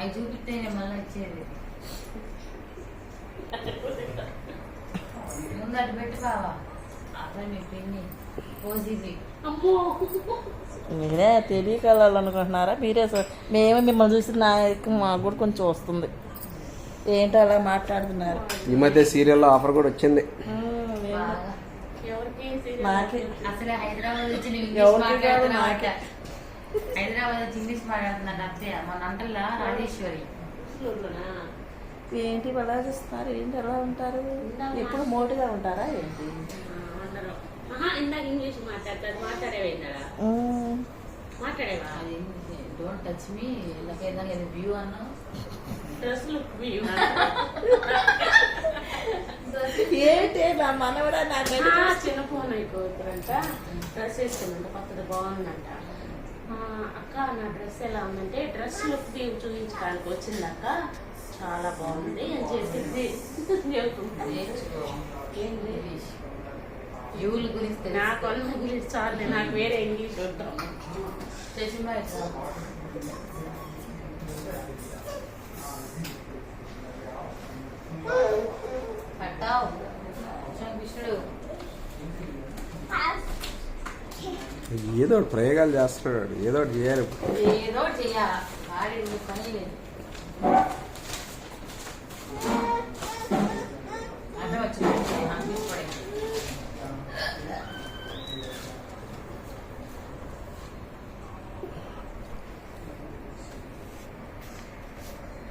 అవి చూపిస్తే మళ్ళీ వచ్చేది ముందు అటు పెట్టి కావా అసలు మీ పిన్ని పోసిది అమ్మో మీరే తెలియకలనుకుంటున్నారా మీరే మేము మిమ్మల్ని చూసి మాకు కూడా కొంచెం వస్తుంది ఏంటో అలా మాట్లాడుతున్నారు. ఈ మధ్య సీరియల్లో ఆఫర్ కూడా వచ్చింది. అసలు హైదరాబాద్ వచ్చి ఇంగ్లీష్ మాట్లాడుతున్నమాట. హైదరాబాద్ వచ్చి ఇంగ్లీష్ మాట్లాడుతున్నాడు అత్తయ్య మన అంటల్లా రాజేశ్వరి. ఏంటి అలా చూస్తున్నారు? ఏంటి ఎలా ఉంటారు? ఎప్పుడు మోటుగా ఉంటారా ఏంటి? ఇందాక ఇంగ్లీష్ మాట్లాడతారు. మాట్లాడేవా? డోంట్ టచ్ మీ నాకేదా వ్యూ అన్నా డ్రెస్ లుక్ వ్యూ ఏంటి నా మనవరా నాకు చిన్న ఫోన్ అయిపోతారంట. డ్రెస్ వేసుకుందంట కొత్తది బాగుందంట. అక్క నా డ్రెస్ ఎలా ఉందంటే డ్రెస్ లుక్ వ్యూ చూపించడానికి వచ్చిందక్క చాలా బాగుంది అని చెప్పేసి వ్యూల గురించి నాకు అన్న గురించి చాలు. నాకు వేరే ఇంగ్లీష్ వద్దాం. పట్టావు కృష్ణుడు ఏదో ఒకటి ప్రయోగాలు చేస్తున్నాడు. ఏదో ఒకటి చేయాలి. ఏదో చేయాలి. పని లేదు.